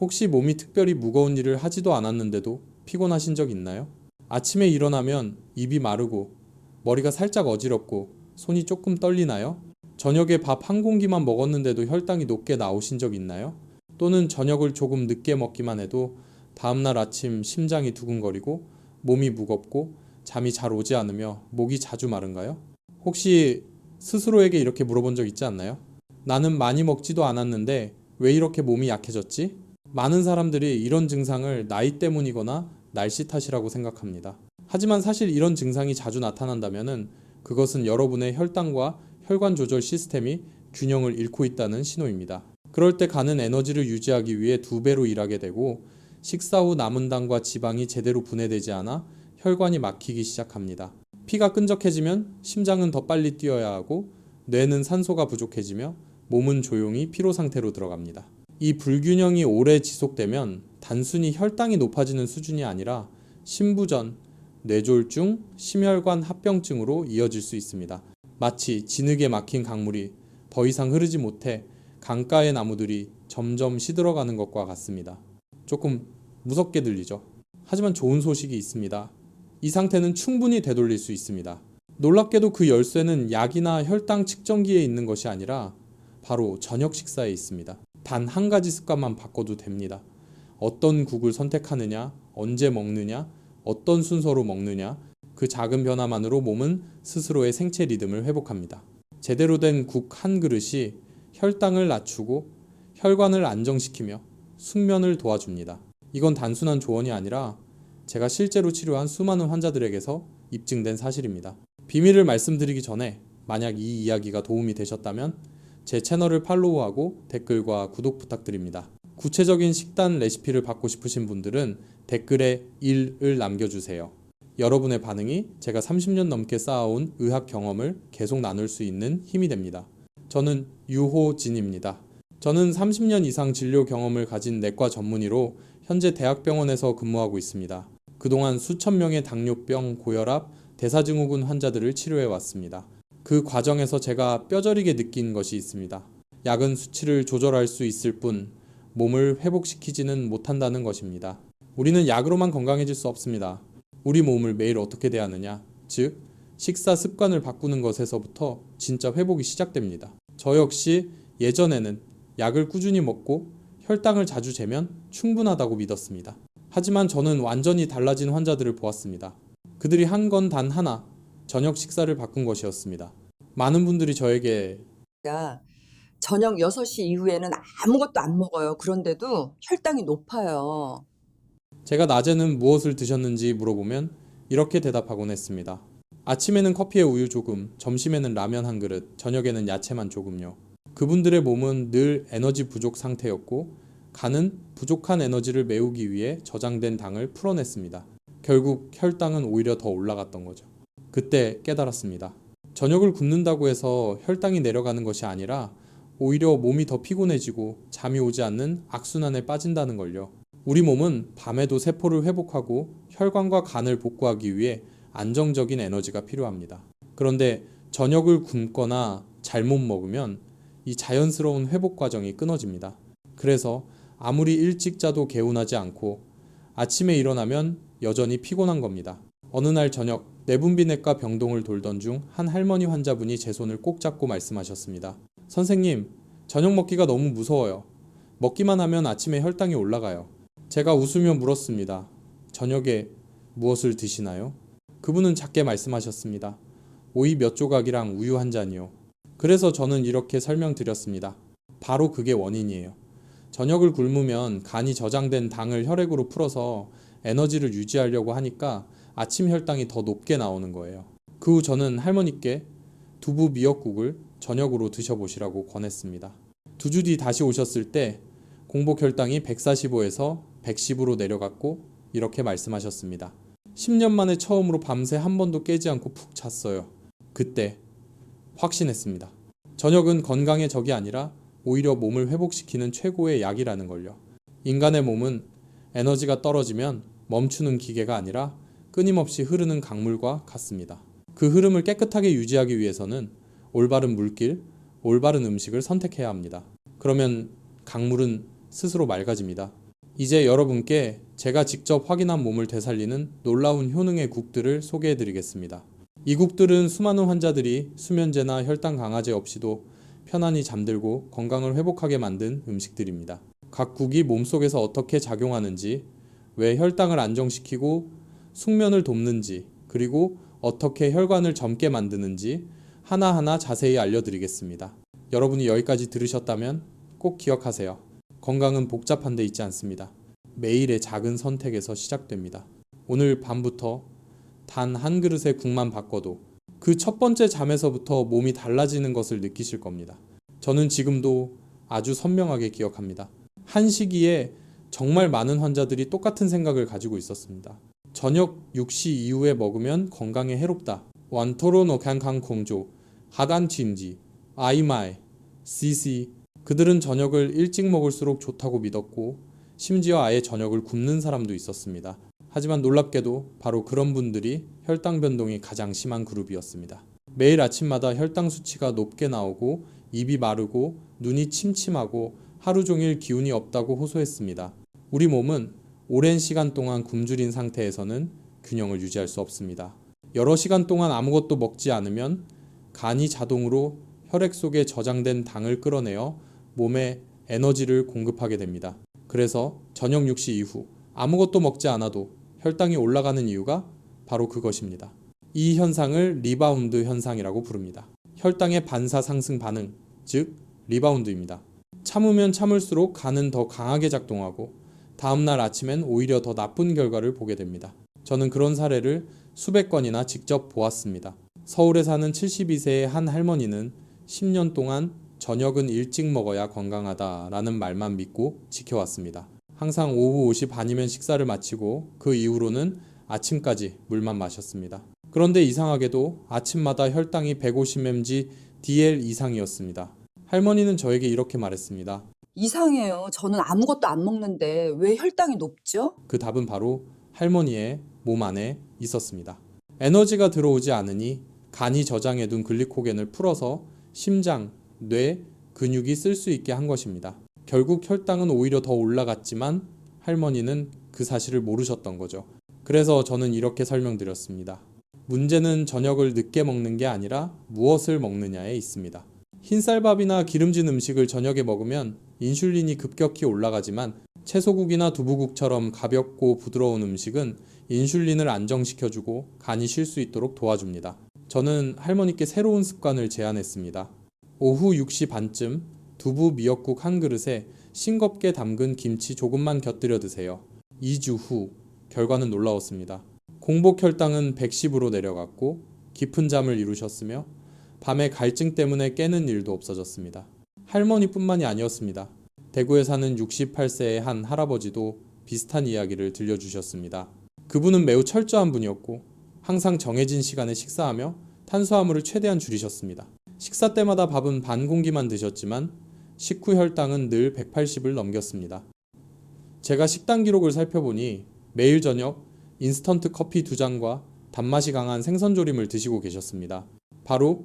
혹시 몸이 특별히 무거운 일을 하지도 않았는데도 피곤하신 적 있나요? 아침에 일어나면 입이 마르고 머리가 살짝 어지럽고 손이 조금 떨리나요? 저녁에 밥 한 공기만 먹었는데도 혈당이 높게 나오신 적 있나요? 또는 저녁을 조금 늦게 먹기만 해도 다음날 아침 심장이 두근거리고 몸이 무겁고 잠이 잘 오지 않으며 목이 자주 마른가요? 혹시 스스로에게 이렇게 물어본 적 있지 않나요? 나는 많이 먹지도 않았는데 왜 이렇게 몸이 약해졌지? 많은 사람들이 이런 증상을 나이 때문이거나 날씨 탓이라고 생각합니다. 하지만 사실 이런 증상이 자주 나타난다면 그것은 여러분의 혈당과 혈관 조절 시스템이 균형을 잃고 있다는 신호입니다. 그럴 때 가는 에너지를 유지하기 위해 2배로 일하게 되고 식사 후 남은 당과 지방이 제대로 분해되지 않아 혈관이 막히기 시작합니다. 피가 끈적해지면 심장은 더 빨리 뛰어야 하고 뇌는 산소가 부족해지며 몸은 조용히 피로 상태로 들어갑니다. 이 불균형이 오래 지속되면 단순히 혈당이 높아지는 수준이 아니라 심부전, 뇌졸중, 심혈관 합병증으로 이어질 수 있습니다. 마치 진흙에 막힌 강물이 더 이상 흐르지 못해 강가의 나무들이 점점 시들어가는 것과 같습니다. 조금 무섭게 들리죠? 하지만 좋은 소식이 있습니다. 이 상태는 충분히 되돌릴 수 있습니다. 놀랍게도 그 열쇠는 약이나 혈당 측정기에 있는 것이 아니라 바로 저녁 식사에 있습니다. 단 한 가지 습관만 바꿔도 됩니다. 어떤 국을 선택하느냐, 언제 먹느냐, 어떤 순서로 먹느냐, 그 작은 변화만으로 몸은 스스로의 생체 리듬을 회복합니다. 제대로 된 국 한 그릇이 혈당을 낮추고 혈관을 안정시키며 숙면을 도와줍니다. 이건 단순한 조언이 아니라 제가 실제로 치료한 수많은 환자들에게서 입증된 사실입니다. 비밀을 말씀드리기 전에 만약 이 이야기가 도움이 되셨다면 제 채널을 팔로우하고 댓글과 구독 부탁드립니다. 구체적인 식단 레시피를 받고 싶으신 분들은 댓글에 1을 남겨주세요. 여러분의 반응이 제가 30년 넘게 쌓아온 의학 경험을 계속 나눌 수 있는 힘이 됩니다. 저는 유호진입니다. 저는 30년 이상 진료 경험을 가진 내과 전문의로 현재 대학병원에서 근무하고 있습니다. 그동안 수천 명의 당뇨병, 고혈압, 대사증후군 환자들을 치료해 왔습니다. 그 과정에서 제가 뼈저리게 느낀 것이 있습니다. 약은 수치를 조절할 수 있을 뿐 몸을 회복시키지는 못한다는 것입니다. 우리는 약으로만 건강해질 수 없습니다. 우리 몸을 매일 어떻게 대하느냐, 즉 식사 습관을 바꾸는 것에서부터 진짜 회복이 시작됩니다. 저 역시 예전에는 약을 꾸준히 먹고 혈당을 자주 재면 충분하다고 믿었습니다. 하지만 저는 완전히 달라진 환자들을 보았습니다. 그들이 한 건 단 하나, 저녁 식사를 바꾼 것이었습니다. 많은 분들이 저에게 저녁 6시 이후에는 아무것도 안 먹어요. 그런데도 혈당이 높아요. 제가 낮에는 무엇을 드셨는지 물어보면 이렇게 대답하곤 했습니다. 아침에는 커피에 우유 조금, 점심에는 라면 한 그릇, 저녁에는 야채만 조금요. 그분들의 몸은 늘 에너지 부족 상태였고 간은 부족한 에너지를 메우기 위해 저장된 당을 풀어냈습니다. 결국 혈당은 오히려 더 올라갔던 거죠. 그때 깨달았습니다. 저녁을 굶는다고 해서 혈당이 내려가는 것이 아니라 오히려 몸이 더 피곤해지고 잠이 오지 않는 악순환에 빠진다는 걸요. 우리 몸은 밤에도 세포를 회복하고 혈관과 간을 복구하기 위해 안정적인 에너지가 필요합니다. 그런데 저녁을 굶거나 잘못 먹으면 이 자연스러운 회복 과정이 끊어집니다. 그래서 아무리 일찍 자도 개운하지 않고 아침에 일어나면 여전히 피곤한 겁니다. 어느 날 저녁 내분비내과 병동을 돌던 중 한 할머니 환자분이 제 손을 꼭 잡고 말씀하셨습니다. 선생님, 저녁 먹기가 너무 무서워요. 먹기만 하면 아침에 혈당이 올라가요. 제가 웃으며 물었습니다. 저녁에 무엇을 드시나요? 그분은 작게 말씀하셨습니다. 오이 몇 조각이랑 우유 한 잔이요. 그래서 저는 이렇게 설명드렸습니다. 바로 그게 원인이에요. 저녁을 굶으면 간이 저장된 당을 혈액으로 풀어서 에너지를 유지하려고 하니까 아침 혈당이 더 높게 나오는 거예요. 그 후 저는 할머니께 두부 미역국을 저녁으로 드셔보시라고 권했습니다. 2주 뒤 다시 오셨을 때 공복 혈당이 145에서 110으로 내려갔고 이렇게 말씀하셨습니다. 10년 만에 처음으로 밤새 한 번도 깨지 않고 푹 잤어요. 그때 확신했습니다. 저녁은 건강의 적이 아니라 오히려 몸을 회복시키는 최고의 약이라는 걸요. 인간의 몸은 에너지가 떨어지면 멈추는 기계가 아니라 끊임없이 흐르는 강물과 같습니다. 그 흐름을 깨끗하게 유지하기 위해서는 올바른 물길, 올바른 음식을 선택해야 합니다. 그러면 강물은 스스로 맑아집니다. 이제 여러분께 제가 직접 확인한 몸을 되살리는 놀라운 효능의 국들을 소개해 드리겠습니다. 이 국들은 수많은 환자들이 수면제나 혈당 강화제 없이도 편안히 잠들고 건강을 회복하게 만든 음식들입니다. 각 국이 몸속에서 어떻게 작용하는지, 왜 혈당을 안정시키고 숙면을 돕는지, 그리고 어떻게 혈관을 젊게 만드는지 하나하나 자세히 알려드리겠습니다. 여러분이 여기까지 들으셨다면 꼭 기억하세요. 건강은 복잡한 데 있지 않습니다. 매일의 작은 선택에서 시작됩니다. 오늘 밤부터 단 한 그릇의 국만 바꿔도 그 첫 번째 잠에서부터 몸이 달라지는 것을 느끼실 겁니다. 저는 지금도 아주 선명하게 기억합니다. 한 시기에 정말 많은 환자들이 똑같은 생각을 가지고 있었습니다. 저녁 6시 이후에 먹으면 건강에 해롭다. 완토로노 칸칸 공조, 하단친지, 아이마이, 시시. 그들은 저녁을 일찍 먹을수록 좋다고 믿었고 심지어 아예 저녁을 굶는 사람도 있었습니다. 하지만 놀랍게도 바로 그런 분들이 혈당 변동이 가장 심한 그룹이었습니다. 매일 아침마다 혈당 수치가 높게 나오고 입이 마르고 눈이 침침하고 하루 종일 기운이 없다고 호소했습니다. 우리 몸은 오랜 시간 동안 굶주린 상태에서는 균형을 유지할 수 없습니다. 여러 시간 동안 아무것도 먹지 않으면 간이 자동으로 혈액 속에 저장된 당을 끌어내어 몸에 에너지를 공급하게 됩니다. 그래서 저녁 6시 이후 아무것도 먹지 않아도 혈당이 올라가는 이유가 바로 그것입니다. 이 현상을 리바운드 현상이라고 부릅니다. 혈당의 반사 상승 반응, 즉 리바운드입니다. 참으면 참을수록 간은 더 강하게 작동하고 다음날 아침엔 오히려 더 나쁜 결과를 보게 됩니다. 저는 그런 사례를 수백 건이나 직접 보았습니다. 서울에 사는 72세의 한 할머니는 10년 동안 저녁은 일찍 먹어야 건강하다라는 말만 믿고 지켜왔습니다. 항상 오후 5시 반이면 식사를 마치고 그 이후로는 아침까지 물만 마셨습니다. 그런데 이상하게도 아침마다 혈당이 150mg DL 이상이었습니다. 할머니는 저에게 이렇게 말했습니다. 이상해요. 저는 아무것도 안 먹는데 왜 혈당이 높죠? 그 답은 바로 할머니의 몸 안에 있었습니다. 에너지가 들어오지 않으니 간이 저장해둔 글리코겐을 풀어서 심장, 뇌, 근육이 쓸 수 있게 한 것입니다. 결국 혈당은 오히려 더 올라갔지만 할머니는 그 사실을 모르셨던 거죠. 그래서 저는 이렇게 설명드렸습니다. 문제는 저녁을 늦게 먹는 게 아니라 무엇을 먹느냐에 있습니다. 흰쌀밥이나 기름진 음식을 저녁에 먹으면 인슐린이 급격히 올라가지만 채소국이나 두부국처럼 가볍고 부드러운 음식은 인슐린을 안정시켜주고 간이 쉴 수 있도록 도와줍니다. 저는 할머니께 새로운 습관을 제안했습니다. 오후 6시 반쯤 두부 미역국 한 그릇에 싱겁게 담근 김치 조금만 곁들여 드세요. 2주 후 결과는 놀라웠습니다. 공복 혈당은 110으로 내려갔고 깊은 잠을 이루셨으며 밤에 갈증 때문에 깨는 일도 없어졌습니다. 할머니뿐만이 아니었습니다. 대구에 사는 68세의 한 할아버지도 비슷한 이야기를 들려주셨습니다. 그분은 매우 철저한 분이었고 항상 정해진 시간에 식사하며 탄수화물을 최대한 줄이셨습니다. 식사 때마다 밥은 반 공기만 드셨지만 식후 혈당은 늘 180을 넘겼습니다. 제가 식단 기록을 살펴보니 매일 저녁 인스턴트 커피 2잔과 단맛이 강한 생선조림을 드시고 계셨습니다. 바로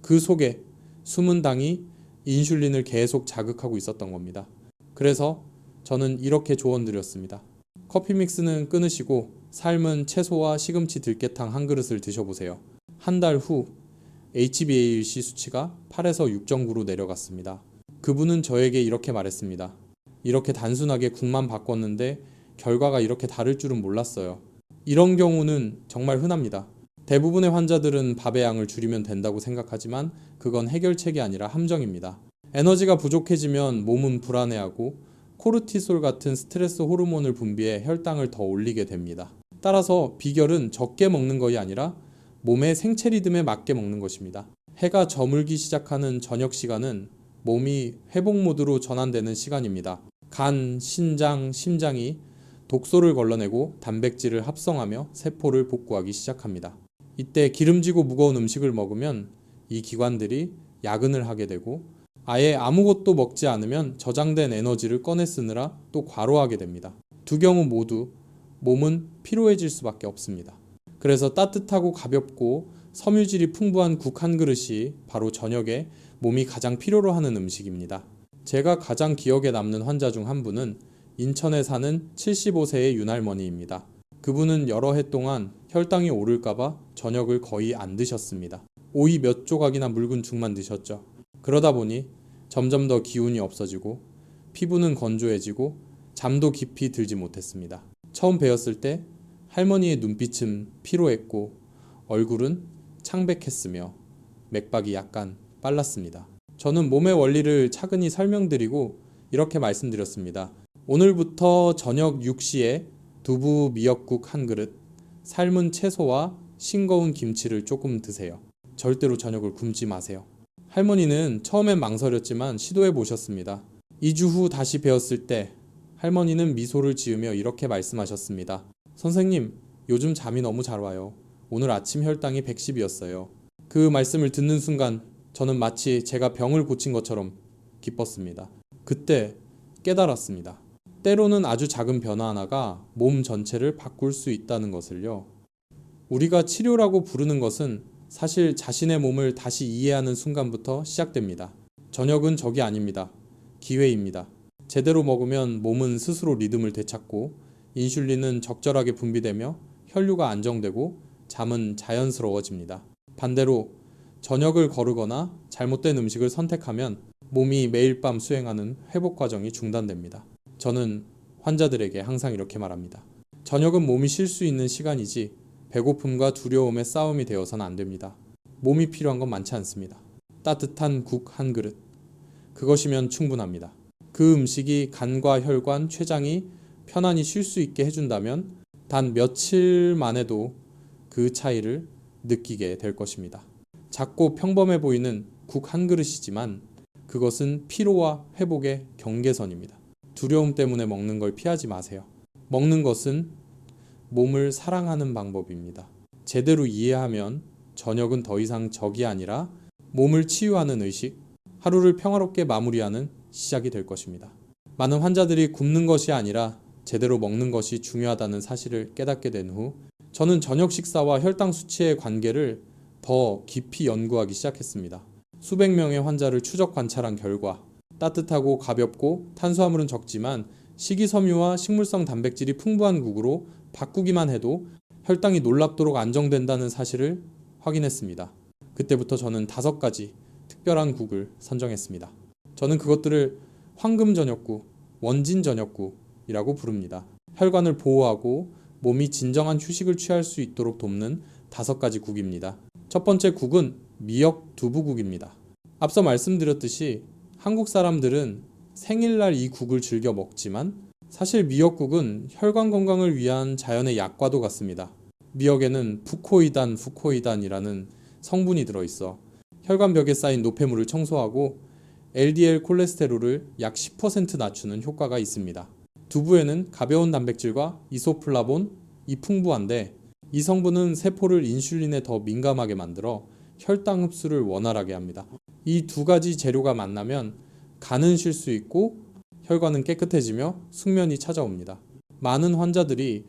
그 속에 숨은 당이 인슐린을 계속 자극하고 있었던 겁니다. 그래서 저는 이렇게 조언드렸습니다. 커피 믹스는 끊으시고 삶은 채소와 시금치 들깨탕 한 그릇을 드셔보세요. 한 달 후 HbA1c 수치가 8에서 6.9로 내려갔습니다. 그분은 저에게 이렇게 말했습니다. 이렇게 단순하게 국만 바꿨는데 결과가 이렇게 다를 줄은 몰랐어요. 이런 경우는 정말 흔합니다. 대부분의 환자들은 밥의 양을 줄이면 된다고 생각하지만 그건 해결책이 아니라 함정입니다. 에너지가 부족해지면 몸은 불안해하고 코르티솔 같은 스트레스 호르몬을 분비해 혈당을 더 올리게 됩니다. 따라서 비결은 적게 먹는 것이 아니라 몸의 생체 리듬에 맞게 먹는 것입니다. 해가 저물기 시작하는 저녁 시간은 몸이 회복 모드로 전환되는 시간입니다. 간, 신장, 심장이 독소를 걸러내고 단백질을 합성하며 세포를 복구하기 시작합니다. 이때 기름지고 무거운 음식을 먹으면 이 기관들이 야근을 하게 되고 아예 아무것도 먹지 않으면 저장된 에너지를 꺼내 쓰느라 또 과로하게 됩니다. 두 경우 모두 몸은 피로해질 수밖에 없습니다. 그래서 따뜻하고 가볍고 섬유질이 풍부한 국 한 그릇이 바로 저녁에 몸이 가장 필요로 하는 음식입니다. 제가 가장 기억에 남는 환자 중 한 분은 인천에 사는 75세의 윤할머니입니다. 그분은 여러 해 동안 혈당이 오를까봐 저녁을 거의 안 드셨습니다. 오이 몇 조각이나 묽은 죽만 드셨죠. 그러다 보니 점점 더 기운이 없어지고 피부는 건조해지고 잠도 깊이 들지 못했습니다. 처음 뵈었을 때 할머니의 눈빛은 피로했고 얼굴은 창백했으며 맥박이 약간 빨랐습니다. 저는 몸의 원리를 차근히 설명드리고 이렇게 말씀드렸습니다. 오늘부터 저녁 6시에 두부 미역국 한 그릇, 삶은 채소와 싱거운 김치를 조금 드세요. 절대로 저녁을 굶지 마세요. 할머니는 처음엔 망설였지만 시도해 보셨습니다. 2주 후 다시 뵈었을 때 할머니는 미소를 지으며 이렇게 말씀하셨습니다. 선생님, 요즘 잠이 너무 잘 와요. 오늘 아침 혈당이 110이었어요. 그 말씀을 듣는 순간 저는 마치 제가 병을 고친 것처럼 기뻤습니다. 그때 깨달았습니다. 때로는 아주 작은 변화 하나가 몸 전체를 바꿀 수 있다는 것을요. 우리가 치료라고 부르는 것은 사실 자신의 몸을 다시 이해하는 순간부터 시작됩니다. 저녁은 적이 아닙니다. 기회입니다. 제대로 먹으면 몸은 스스로 리듬을 되찾고 인슐린은 적절하게 분비되며 혈류가 안정되고 잠은 자연스러워집니다. 반대로 저녁을 거르거나 잘못된 음식을 선택하면 몸이 매일 밤 수행하는 회복 과정이 중단됩니다. 저는 환자들에게 항상 이렇게 말합니다. 저녁은 몸이 쉴 수 있는 시간이지 배고픔과 두려움의 싸움이 되어서는 안 됩니다. 몸이 필요한 건 많지 않습니다. 따뜻한 국 한 그릇. 그것이면 충분합니다. 그 음식이 간과 혈관, 췌장이 편안히 쉴 수 있게 해준다면 단 며칠 만에도 그 차이를 느끼게 될 것입니다. 작고 평범해 보이는 국 한 그릇이지만 그것은 피로와 회복의 경계선입니다. 두려움 때문에 먹는 걸 피하지 마세요. 먹는 것은 몸을 사랑하는 방법입니다. 제대로 이해하면 저녁은 더 이상 적이 아니라 몸을 치유하는 의식, 하루를 평화롭게 마무리하는 시작이 될 것입니다. 많은 환자들이 굶는 것이 아니라 제대로 먹는 것이 중요하다는 사실을 깨닫게 된 후 저는 저녁 식사와 혈당 수치의 관계를 더 깊이 연구하기 시작했습니다. 수백 명의 환자를 추적 관찰한 결과 따뜻하고 가볍고 탄수화물은 적지만 식이섬유와 식물성 단백질이 풍부한 국으로 바꾸기만 해도 혈당이 놀랍도록 안정된다는 사실을 확인했습니다. 그때부터 저는 5가지 특별한 국을 선정했습니다. 저는 그것들을 황금 저녁국, 원진 저녁국이라고 부릅니다. 혈관을 보호하고 몸이 진정한 휴식을 취할 수 있도록 돕는 5가지 국입니다. 첫 번째 국은 미역 두부국입니다. 앞서 말씀드렸듯이 한국 사람들은 생일날 이 국을 즐겨 먹지만 사실 미역국은 혈관 건강을 위한 자연의 약과도 같습니다. 미역에는 부코이단이라는 성분이 들어있어 혈관벽에 쌓인 노폐물을 청소하고 LDL 콜레스테롤을 약 10% 낮추는 효과가 있습니다. 두부에는 가벼운 단백질과 이소플라본이 풍부한데 이 성분은 세포를 인슐린에 더 민감하게 만들어 혈당 흡수를 원활하게 합니다. 이 2가지 재료가 만나면 간은 쉴 수 있고 혈관은 깨끗해지며 숙면이 찾아옵니다. 많은 환자들이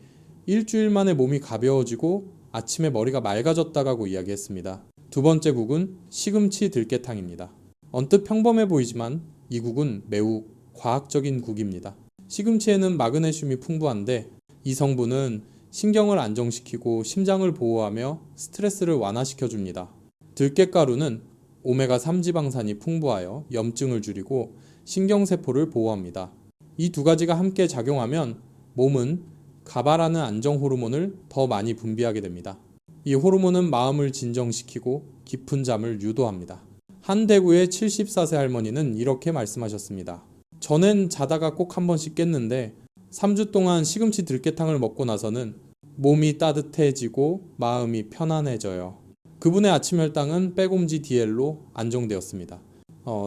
일주일 만에 몸이 가벼워지고 아침에 머리가 맑아졌다고 이야기했습니다. 두 번째 국은 시금치 들깨탕입니다. 언뜻 평범해 보이지만 이 국은 매우 과학적인 국입니다. 시금치에는 마그네슘이 풍부한데 이 성분은 신경을 안정시키고 심장을 보호하며 스트레스를 완화시켜줍니다. 들깨가루는 오메가3 지방산이 풍부하여 염증을 줄이고 신경세포를 보호합니다. 이 2가지가 함께 작용하면 몸은 가바라는 안정 호르몬을 더 많이 분비하게 됩니다. 이 호르몬은 마음을 진정시키고 깊은 잠을 유도합니다. 한 대구의 74세 할머니는 이렇게 말씀하셨습니다. 전엔 자다가 꼭 한 번씩 깼는데 3주 동안 시금치 들깨탕을 먹고 나서는 몸이 따뜻해지고 마음이 편안해져요. 그분의 아침 혈당은 빼곰지 DL로 안정되었습니다.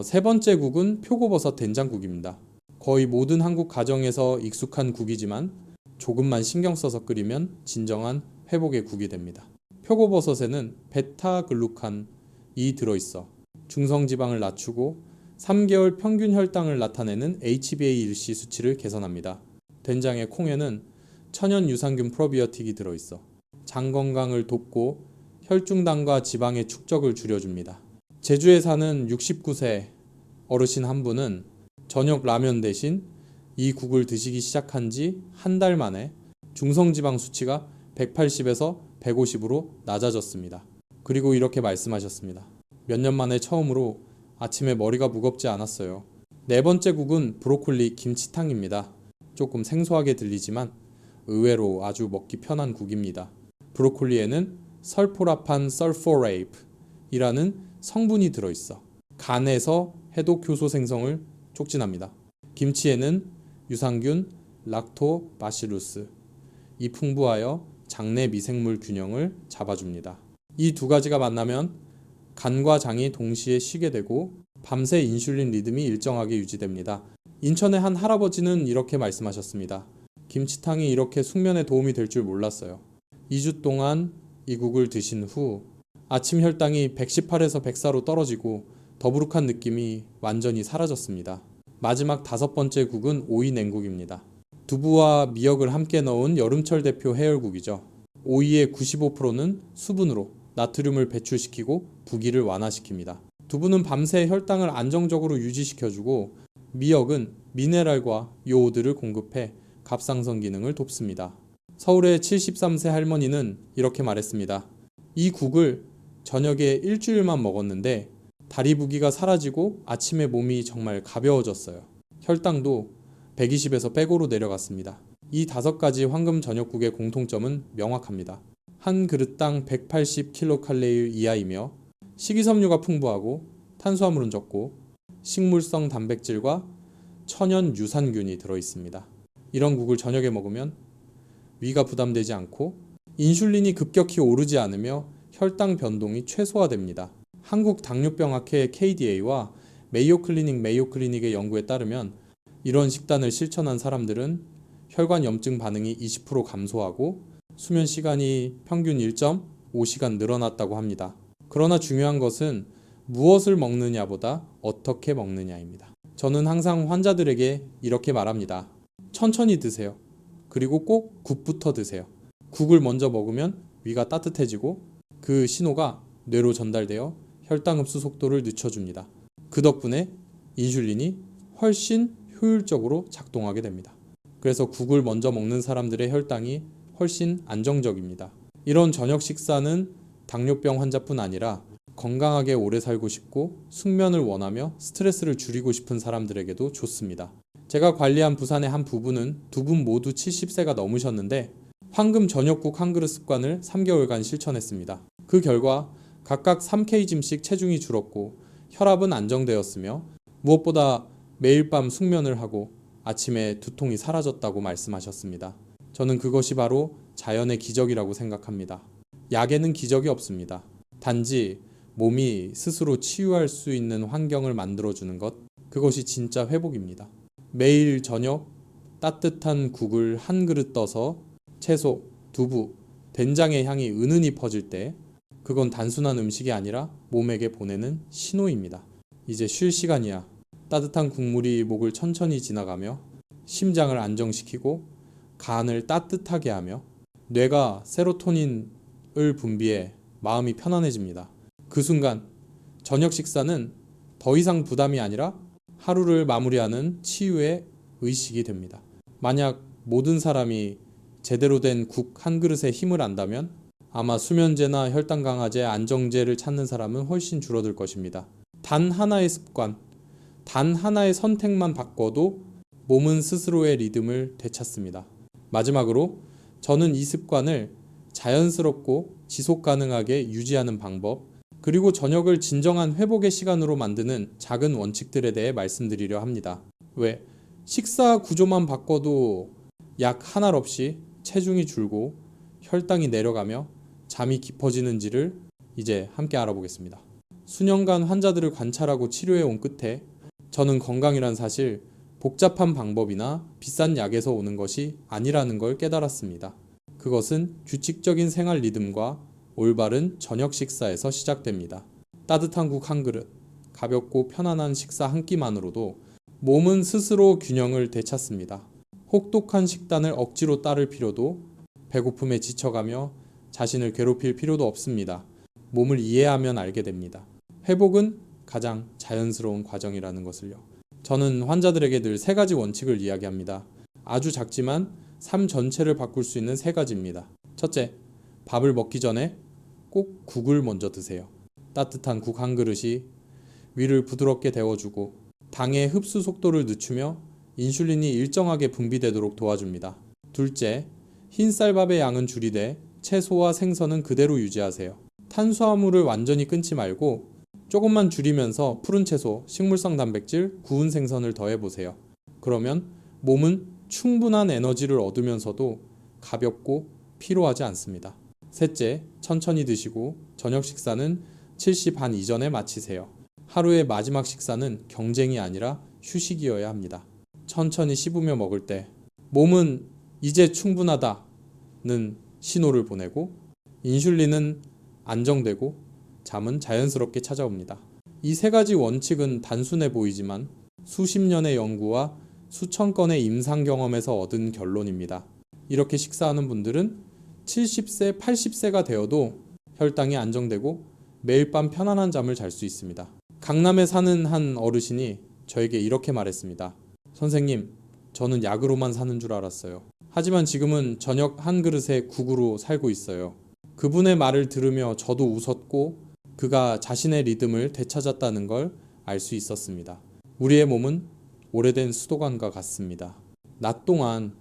세 번째 국은 표고버섯 된장국입니다. 거의 모든 한국 가정에서 익숙한 국이지만 조금만 신경 써서 끓이면 진정한 회복의 국이 됩니다. 표고버섯에는 베타글루칸이 들어있어 중성지방을 낮추고 3개월 평균 혈당을 나타내는 HbA1c 수치를 개선합니다. 된장의 콩에는 천연 유산균 프로비오틱이 들어있어 장 건강을 돕고 혈중당과 지방의 축적을 줄여줍니다. 제주에 사는 69세 어르신 한 분은 저녁 라면 대신 이 국을 드시기 시작한 지 한 달 만에 중성지방 수치가 180에서 150으로 낮아졌습니다. 그리고 이렇게 말씀하셨습니다. 몇 년 만에 처음으로 아침에 머리가 무겁지 않았어요. 네 번째 국은 브로콜리 김치탕입니다. 조금 생소하게 들리지만 의외로 아주 먹기 편한 국입니다. 브로콜리에는 설포라판 설포레이프이라는 성분이 들어있어 간에서 해독 효소 생성을 촉진합니다. 김치에는 유산균 락토바시루스 이 풍부하여 장내 미생물 균형을 잡아줍니다. 이 두 가지가 만나면 간과 장이 동시에 쉬게 되고 밤새 인슐린 리듬이 일정하게 유지됩니다. 인천의 한 할아버지는 이렇게 말씀하셨습니다. 김치탕이 이렇게 숙면에 도움이 될 줄 몰랐어요. 2주 동안 이 국을 드신 후 아침 혈당이 118에서 104로 떨어지고 더부룩한 느낌이 완전히 사라졌습니다. 마지막 다섯 번째 국은 오이 냉국입니다. 두부와 미역을 함께 넣은 여름철 대표 해열국이죠. 오이의 95%는 수분으로 나트륨을 배출시키고 부기를 완화시킵니다. 두부는 밤새 혈당을 안정적으로 유지시켜주고 미역은 미네랄과 요오드를 공급해 갑상선 기능을 돕습니다. 서울의 73세 할머니는 이렇게 말했습니다. 이 국을 저녁에 일주일만 먹었는데 다리 부기가 사라지고 아침에 몸이 정말 가벼워졌어요. 혈당도 120에서 105로 내려갔습니다. 이 다섯 가지 황금 저녁국의 공통점은 명확합니다. 한 그릇당 180kcal 이하이며 식이섬유가 풍부하고 탄수화물은 적고 식물성 단백질과 천연 유산균이 들어있습니다. 이런 국을 저녁에 먹으면 위가 부담되지 않고 인슐린이 급격히 오르지 않으며 혈당 변동이 최소화됩니다. 한국 당뇨병학회 KDA와 메이오 클리닉의 연구에 따르면 이런 식단을 실천한 사람들은 혈관 염증 반응이 20% 감소하고 수면 시간이 평균 1.5시간 늘어났다고 합니다. 그러나 중요한 것은 무엇을 먹느냐보다 어떻게 먹느냐입니다. 저는 항상 환자들에게 이렇게 말합니다. 천천히 드세요. 그리고 꼭 국부터 드세요. 국을 먼저 먹으면 위가 따뜻해지고 그 신호가 뇌로 전달되어 혈당 흡수 속도를 늦춰줍니다. 그 덕분에 인슐린이 훨씬 효율적으로 작동하게 됩니다. 그래서 국을 먼저 먹는 사람들의 혈당이 훨씬 안정적입니다. 이런 저녁 식사는 당뇨병 환자뿐 아니라 건강하게 오래 살고 싶고 숙면을 원하며 스트레스를 줄이고 싶은 사람들에게도 좋습니다. 제가 관리한 부산의 한 부부는 두 분 모두 70세가 넘으셨는데 황금 저녁국 한 그릇 습관을 3개월간 실천했습니다. 그 결과 각각 3kg씩 체중이 줄었고 혈압은 안정되었으며 무엇보다 매일 밤 숙면을 하고 아침에 두통이 사라졌다고 말씀하셨습니다. 저는 그것이 바로 자연의 기적이라고 생각합니다. 약에는 기적이 없습니다. 단지 몸이 스스로 치유할 수 있는 환경을 만들어주는 것, 그것이 진짜 회복입니다. 매일 저녁 따뜻한 국을 한 그릇 떠서 채소, 두부, 된장의 향이 은은히 퍼질 때 그건 단순한 음식이 아니라 몸에게 보내는 신호입니다. 이제 쉴 시간이야. 따뜻한 국물이 목을 천천히 지나가며 심장을 안정시키고 간을 따뜻하게 하며 뇌가 세로토닌을 분비해 마음이 편안해집니다. 그 순간 저녁 식사는 더 이상 부담이 아니라 하루를 마무리하는 치유의 의식이 됩니다. 만약 모든 사람이 제대로 된 국 한 그릇에 힘을 안다면 아마 수면제나 혈당 강화제, 안정제를 찾는 사람은 훨씬 줄어들 것입니다. 단 하나의 습관, 단 하나의 선택만 바꿔도 몸은 스스로의 리듬을 되찾습니다. 마지막으로 저는 이 습관을 자연스럽고 지속 가능하게 유지하는 방법, 그리고 저녁을 진정한 회복의 시간으로 만드는 작은 원칙들에 대해 말씀드리려 합니다. 왜? 식사 구조만 바꿔도 약 한 알 없이 체중이 줄고 혈당이 내려가며 잠이 깊어지는지를 이제 함께 알아보겠습니다. 수년간 환자들을 관찰하고 치료해 온 끝에 저는 건강이란 사실 복잡한 방법이나 비싼 약에서 오는 것이 아니라는 걸 깨달았습니다. 그것은 규칙적인 생활 리듬과 올바른 저녁 식사에서 시작됩니다. 따뜻한 국 한 그릇, 가볍고 편안한 식사 한 끼만으로도 몸은 스스로 균형을 되찾습니다. 혹독한 식단을 억지로 따를 필요도, 배고픔에 지쳐가며 자신을 괴롭힐 필요도 없습니다. 몸을 이해하면 알게 됩니다. 회복은 가장 자연스러운 과정이라는 것을요. 저는 환자들에게 늘 3가지 원칙을 이야기합니다. 아주 작지만 삶 전체를 바꿀 수 있는 3가지입니다. 첫째, 밥을 먹기 전에 꼭 국을 먼저 드세요. 따뜻한 국 한 그릇이 위를 부드럽게 데워주고 당의 흡수 속도를 늦추며 인슐린이 일정하게 분비되도록 도와줍니다. 둘째, 흰쌀밥의 양은 줄이되 채소와 생선은 그대로 유지하세요. 탄수화물을 완전히 끊지 말고 조금만 줄이면서 푸른 채소, 식물성 단백질, 구운 생선을 더해보세요. 그러면 몸은 충분한 에너지를 얻으면서도 가볍고 피로하지 않습니다. 셋째, 천천히 드시고 저녁 식사는 7시 반 이전에 마치세요. 하루의 마지막 식사는 경쟁이 아니라 휴식이어야 합니다. 천천히 씹으며 먹을 때 몸은 이제 충분하다는 신호를 보내고 인슐린은 안정되고 잠은 자연스럽게 찾아옵니다. 이 3가지 원칙은 단순해 보이지만 수십 년의 연구와 수천 건의 임상 경험에서 얻은 결론입니다. 이렇게 식사하는 분들은 70세, 80세가 되어도 혈당이 안정되고 매일 밤 편안한 잠을 잘 수 있습니다. 강남에 사는 한 어르신이 저에게 이렇게 말했습니다. 선생님, 저는 약으로만 사는 줄 알았어요. 하지만 지금은 저녁 한 그릇에 국으로 살고 있어요. 그분의 말을 들으며 저도 웃었고 그가 자신의 리듬을 되찾았다는 걸 알 수 있었습니다. 우리의 몸은 오래된 수도관과 같습니다. 낮 동안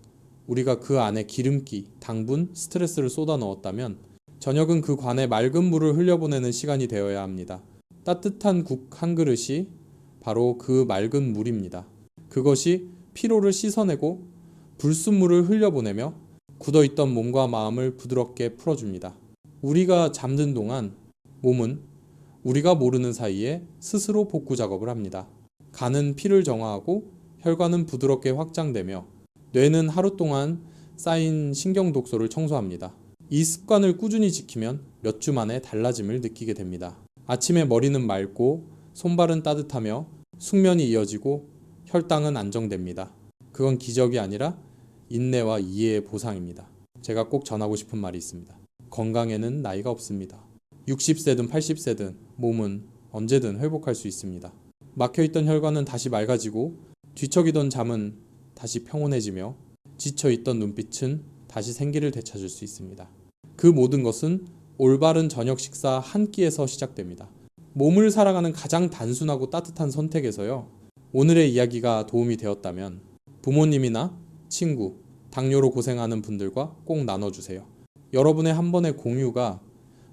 우리가 그 안에 기름기, 당분, 스트레스를 쏟아 넣었다면 저녁은 그 관에 맑은 물을 흘려보내는 시간이 되어야 합니다. 따뜻한 국 한 그릇이 바로 그 맑은 물입니다. 그것이 피로를 씻어내고 불순물을 흘려보내며 굳어있던 몸과 마음을 부드럽게 풀어줍니다. 우리가 잠든 동안 몸은 우리가 모르는 사이에 스스로 복구 작업을 합니다. 간은 피를 정화하고 혈관은 부드럽게 확장되며 뇌는 하루 동안 쌓인 신경 독소를 청소합니다. 이 습관을 꾸준히 지키면 몇 주 만에 달라짐을 느끼게 됩니다. 아침에 머리는 맑고 손발은 따뜻하며 숙면이 이어지고 혈당은 안정됩니다. 그건 기적이 아니라 인내와 이해의 보상입니다. 제가 꼭 전하고 싶은 말이 있습니다. 건강에는 나이가 없습니다. 60세든 80세든 몸은 언제든 회복할 수 있습니다. 막혀있던 혈관은 다시 맑아지고 뒤척이던 잠은 다시 평온해지며 지쳐있던 눈빛은 다시 생기를 되찾을 수 있습니다. 그 모든 것은 올바른 저녁 식사 한 끼에서 시작됩니다. 몸을 살아가는 가장 단순하고 따뜻한 선택에서요. 오늘의 이야기가 도움이 되었다면 부모님이나 친구, 당뇨로 고생하는 분들과 꼭 나눠주세요. 여러분의 한 번의 공유가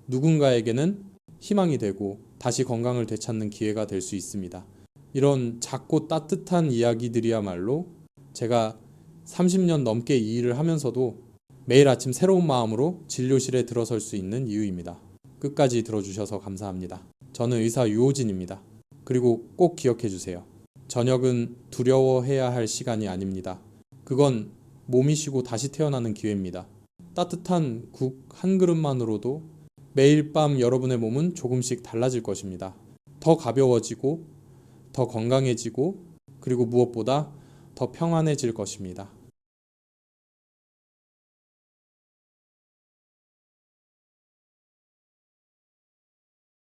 누군가에게는 희망이 되고 다시 건강을 되찾는 기회가 될 수 있습니다. 이런 작고 따뜻한 이야기들이야말로 제가 30년 넘게 이 일을 하면서도 매일 아침 새로운 마음으로 진료실에 들어설 수 있는 이유입니다. 끝까지 들어주셔서 감사합니다. 저는 의사 유호진입니다. 그리고 꼭 기억해 주세요. 저녁은 두려워해야 할 시간이 아닙니다. 그건 몸이 쉬고 다시 태어나는 기회입니다. 따뜻한 국 한 그릇만으로도 매일 밤 여러분의 몸은 조금씩 달라질 것입니다. 더 가벼워지고 더 건강해지고 그리고 무엇보다 더 평안해질 것입니다.